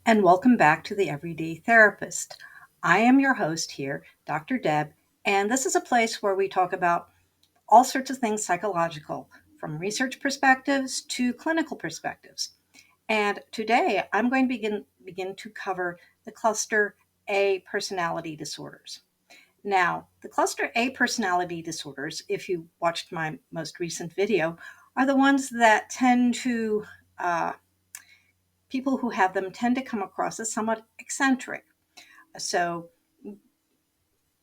and welcome back to the Everyday Therapist. I am your host here, Dr. Deb, and this is a place where we talk about all sorts of things psychological, from research perspectives to clinical perspectives. And today I'm going to begin to cover the cluster A personality disorders. Now, the cluster A personality disorders, if you watched my most recent video, are the ones that uh, people who have them tend to come across as somewhat eccentric. So,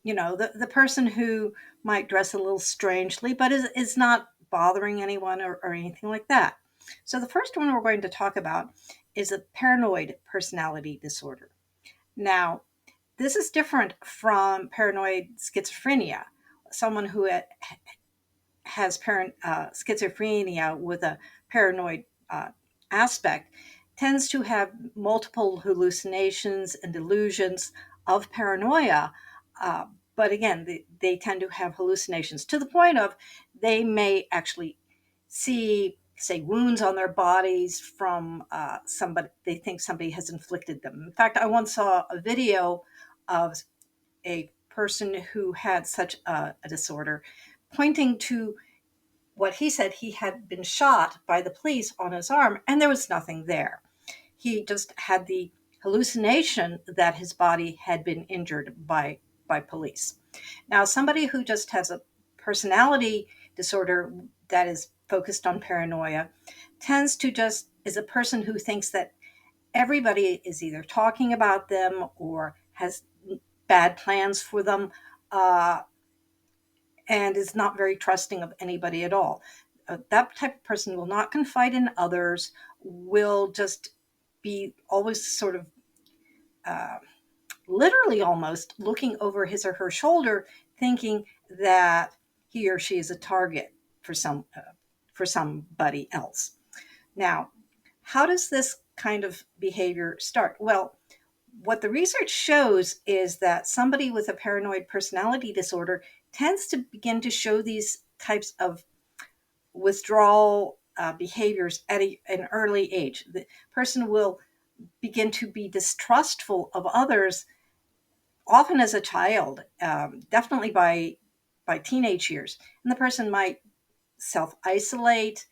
the person who might dress a little strangely, but is not bothering anyone or anything like that. So, the first one we're going to talk about is a paranoid personality disorder. Now, this is different from paranoid schizophrenia. Someone who has schizophrenia with a paranoid aspect tends to have multiple hallucinations and delusions of paranoia. Uh, but again, they tend to have hallucinations to the point of they may actually see, say, wounds on their bodies from somebody. They think somebody has inflicted them. In fact, I once saw a video of a person who had such a disorder pointing to what he said he had been shot by the police on his arm, and there was nothing there. He just had the hallucination that his body had been injured by police. Now, somebody who just has a personality disorder that is focused on paranoia tends to just is a person who thinks that everybody is either talking about them or has bad plans for them. And is not very trusting of anybody at all. That type of person will not confide in others, will just be always sort of uh, literally almost looking over his or her shoulder, thinking that he or she is a target for somebody else. Now, how does this kind of behavior start? Well, what the research shows is that somebody with a paranoid personality disorder tends to begin to show these types of withdrawal behaviors at an early age. The person will begin to be distrustful of others, often as a child, definitely by teenage years. And the person might self isolate,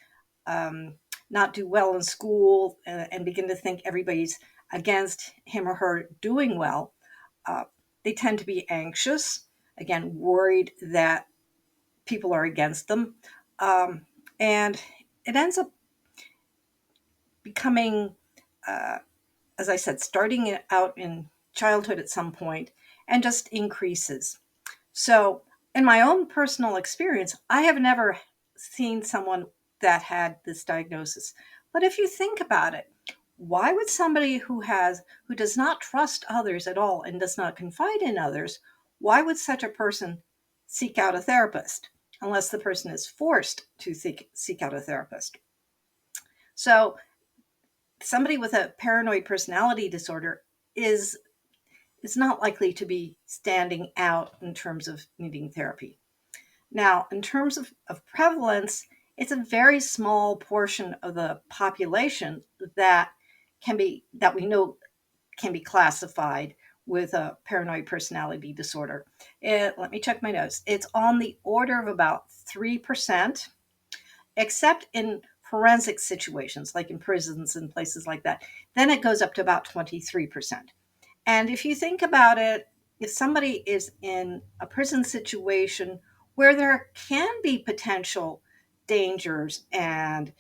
um, not do well in school, and begin to think everybody's against him or her doing well. Uh, they tend to be anxious, again, worried that people are against them. And it ends up becoming, uh, as I said, starting it out in childhood at some point and just increases. So, in my own personal experience, I have never seen someone that had this diagnosis. But if you think about it, why would somebody who does not trust others at all and does not confide in others, why would such a person seek out a therapist unless the person is forced to seek out a therapist? So, somebody with a paranoid personality disorder is is not likely to be standing out in terms of needing therapy. Now, in terms of prevalence, it's a very small portion of the population that that we know can be classified with a paranoid personality disorder. Let me check my notes. It's on the order of about 3%, except in forensic situations, like in prisons and places like that. Then it goes up to about 23%. And if you think about it, if somebody is in a prison situation where there can be potential dangers and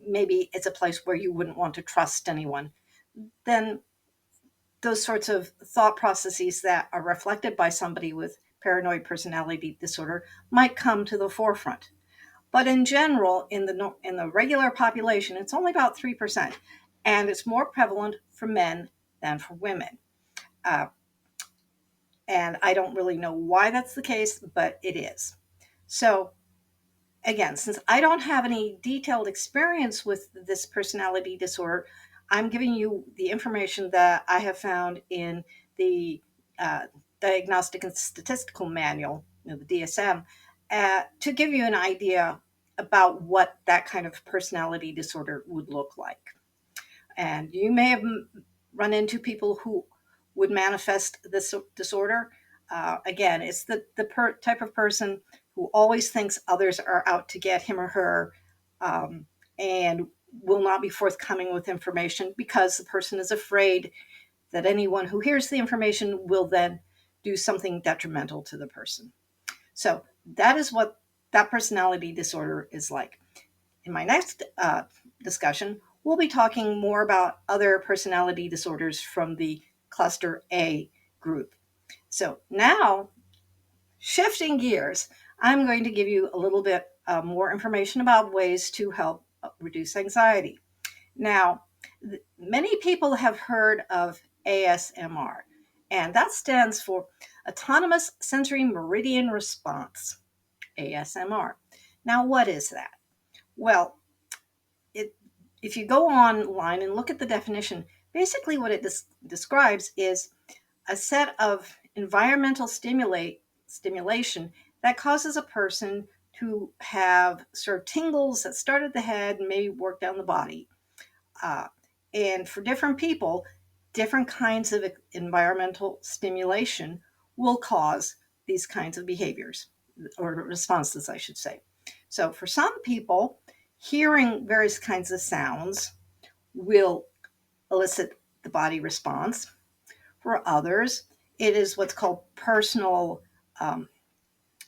maybe it's a place where you wouldn't want to trust anyone, then those sorts of thought processes that are reflected by somebody with paranoid personality disorder might come to the forefront. But in general, in the regular population, it's only about 3%, and it's more prevalent for men than for women. Uh, and I don't really know why that's the case, but it is. So, again, since I don't have any detailed experience with this personality disorder, I'm giving you the information that I have found in the uh, Diagnostic and Statistical Manual, the DSM, to give you an idea about what that kind of personality disorder would look like. And you may have run into people who would manifest this disorder. Again, it's the type of person who always thinks others are out to get him or her, um, and will not be forthcoming with information because the person is afraid that anyone who hears the information will then do something detrimental to the person. So that is what that personality disorder is like. In my next discussion, we'll be talking more about other personality disorders from the cluster A group. So now, shifting gears, I'm going to give you a little bit more information about ways to help reduce anxiety. Now, many people have heard of ASMR, and that stands for Autonomous Sensory Meridian Response, ASMR. Now, what is that? Well, it, if you go online and look at the definition, basically what it describes is a set of environmental stimulation that causes a person to have sort of tingles that start at the head and maybe work down the body. Uh, and for different people, different kinds of environmental stimulation will cause these kinds of behaviors or responses, I should say. So for some people, hearing various kinds of sounds will elicit the body response. For others, it is what's called personal um,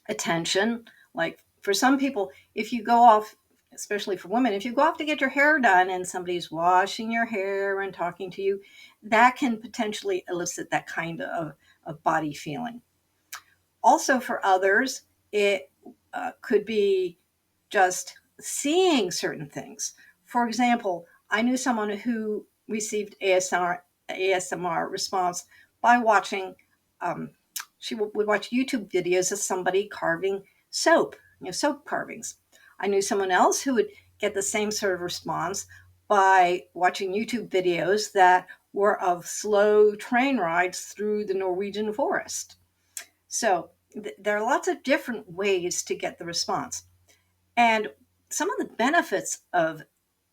attention. Like for some people, if you go off, especially for women, if you go off to get your hair done and somebody's washing your hair and talking to you, that can potentially elicit that kind of body feeling. Also, for others, it could be just seeing certain things. For example, I knew someone who received ASMR response by watching, um, she would watch YouTube videos of somebody carving soap, soap carvings. I knew someone else who would get the same sort of response by watching YouTube videos that were of slow train rides through the Norwegian forest. So there are lots of different ways to get the response. And some of the benefits of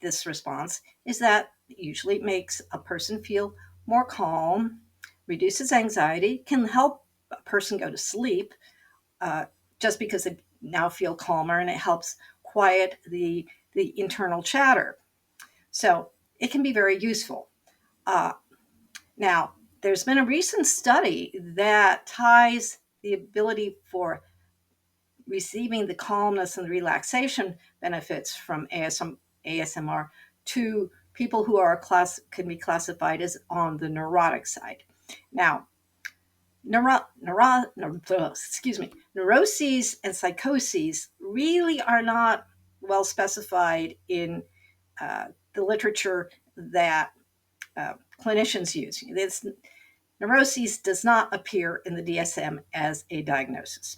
this response is that it usually makes a person feel more calm, reduces anxiety, can help a person go to sleep uh, just because they now feel calmer, and it helps quiet the internal chatter. So it can be very useful. Uh, Now, there's been a recent study that ties the ability for receiving the calmness and the relaxation benefits from ASMR to people who are can be classified as on the neurotic side. Now, neuroses and psychoses really are not well specified in uh, the literature that clinicians use. Neuroses does not appear in the DSM as a diagnosis.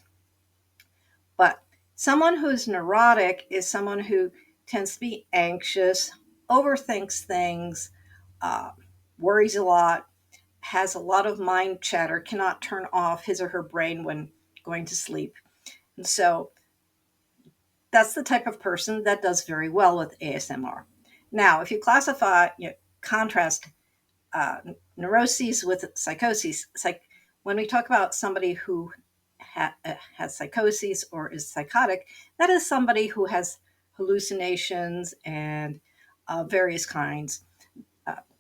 But someone who's neurotic is someone who tends to be anxious, overthinks things, uh, worries a lot, has a lot of mind chatter, cannot turn off his or her brain when going to sleep. And so that's the type of person that does very well with ASMR. Now, if you contrast neuroses with psychoses, when we talk about somebody who has psychosis or is psychotic, that is somebody who has hallucinations and various kinds.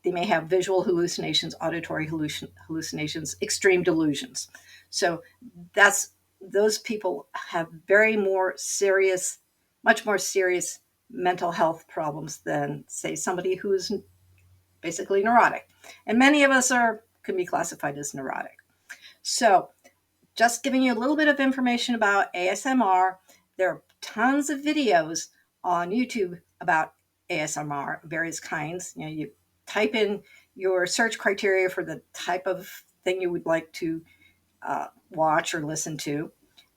They may have visual hallucinations, auditory hallucinations, extreme delusions. So that's those people have much more serious mental health problems than, say, somebody who's basically neurotic. And many of us can be classified as neurotic. So just giving you a little bit of information about ASMR. There are tons of videos on YouTube about ASMR, various kinds. You type in your search criteria for the type of thing you would like to watch or listen to,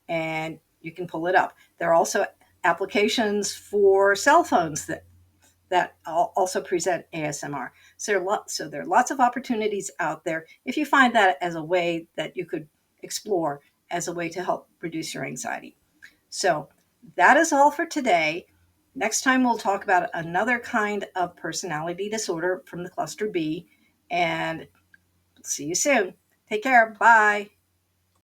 and you can pull it up. There are also applications for cell phones that also present ASMR. So there are lots of opportunities out there if you find that as a way that you could explore as a way to help reduce your anxiety. So that is all for today. Next time we'll talk about another kind of personality disorder from the cluster B, And see you soon. Take care. Bye.